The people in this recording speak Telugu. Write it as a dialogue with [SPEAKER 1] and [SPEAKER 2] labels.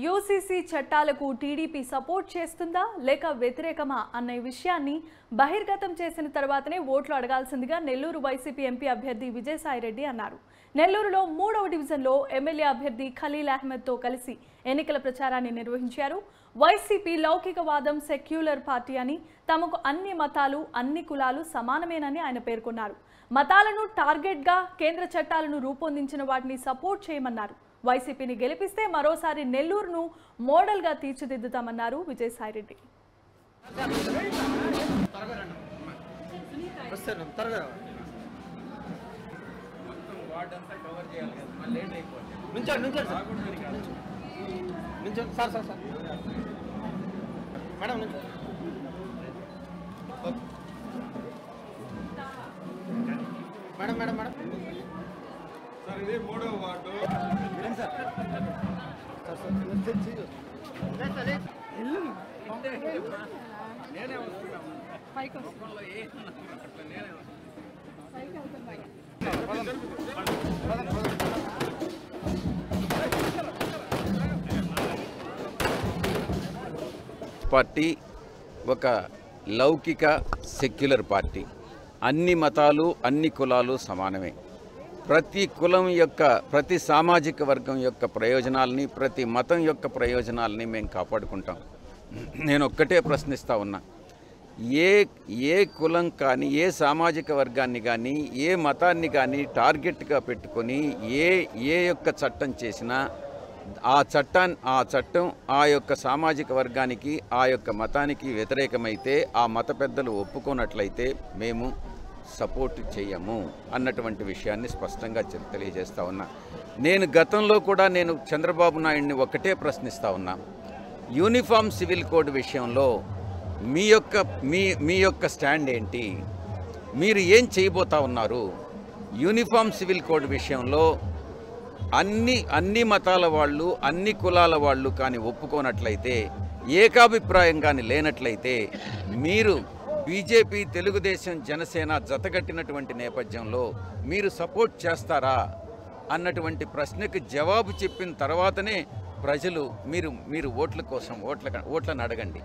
[SPEAKER 1] యూసీసీ చట్టాలకు టీడీపీ సపోర్ట్ చేస్తుందా లేక వ్యతిరేకమా అన్న విషయాన్ని బహిర్గతం చేసిన తర్వాతనే ఓట్లు అడగాల్సిందిగా నెల్లూరు వైసీపీ ఎంపీ అభ్యర్థి విజయసాయిరెడ్డి అన్నారు. నెల్లూరులో 3వ డివిజన్లో ఎమ్మెల్యే అభ్యర్థి ఖలీల్ అహ్మద్తో కలిసి ఎన్నికల ప్రచారాన్ని నిర్వహించారు. వైసీపీ లౌకికవాదం సెక్యులర్ పార్టీ అని, తమకు అన్ని మతాలు అన్ని కులాలు సమానమేనని ఆయన పేర్కొన్నారు. మతాలను టార్గెట్గా కేంద్ర చట్టాలను రూపొందించిన వాటిని సపోర్ట్ చేయమన్నారు. వైసీపీని గెలిపిస్తే మరోసారి నెల్లూరును మోడల్గా తీర్చిదిద్దుతామన్నారు Vijayasai Reddy.
[SPEAKER 2] Madam madam madam sir ఇది 3వ వార్డు నేనే వస్తున్నాను
[SPEAKER 3] పార్టీ ఒక లౌకిక సెక్యులర్ పార్టీ. అన్ని మతాలు అన్ని కులాలు సమానమే. ప్రతి కులం యొక్క ప్రతి సామాజిక వర్గం యొక్క ప్రయోజనాలని ప్రతి మతం యొక్క ప్రయోజనాలని మేము కాపాడుకుంటాం. నేను ఒక్కటే ప్రశ్నిస్తూ ఉన్నా, ఏ కులం కానీ ఏ సామాజిక వర్గాన్ని కానీ ఏ మతాన్ని కానీ టార్గెట్గా పెట్టుకొని ఏ యొక్క చట్టం చేసినా ఆ చట్టం ఆ యొక్క సామాజిక వర్గానికి ఆ యొక్క మతానికి వ్యతిరేకమైతే ఆ మత పెద్దలు ఒప్పుకోనట్లయితే మేము సపోర్ట్ చేయము అన్నటువంటి విషయాన్ని స్పష్టంగా తెలియజేస్తా ఉన్నా. నేను గతంలో కూడా నేను చంద్రబాబు నాయుడిని ఒకటే ప్రశ్నిస్తూ ఉన్నా, యూనిఫామ్ సివిల్ కోడ్ విషయంలో మీ యొక్క స్టాండ్ ఏంటి, మీరు ఏం చేయబోతా ఉన్నారు? యూనిఫామ్ సివిల్ కోడ్ విషయంలో అన్ని మతాల వాళ్ళు అన్ని కులాల వాళ్ళు కానీ ఒప్పుకోనట్లయితే, ఏకాభిప్రాయం కానీ లేనట్లయితే మీరు బీజేపీ తెలుగుదేశం జనసేన జతగట్టినటువంటి నేపథ్యంలో మీరు సపోర్ట్ చేస్తారా అన్నటువంటి ప్రశ్నకు జవాబు చెప్పిన తర్వాతనే ప్రజలు మీరు ఓట్ల కోసం ఓట్లను అడగండి.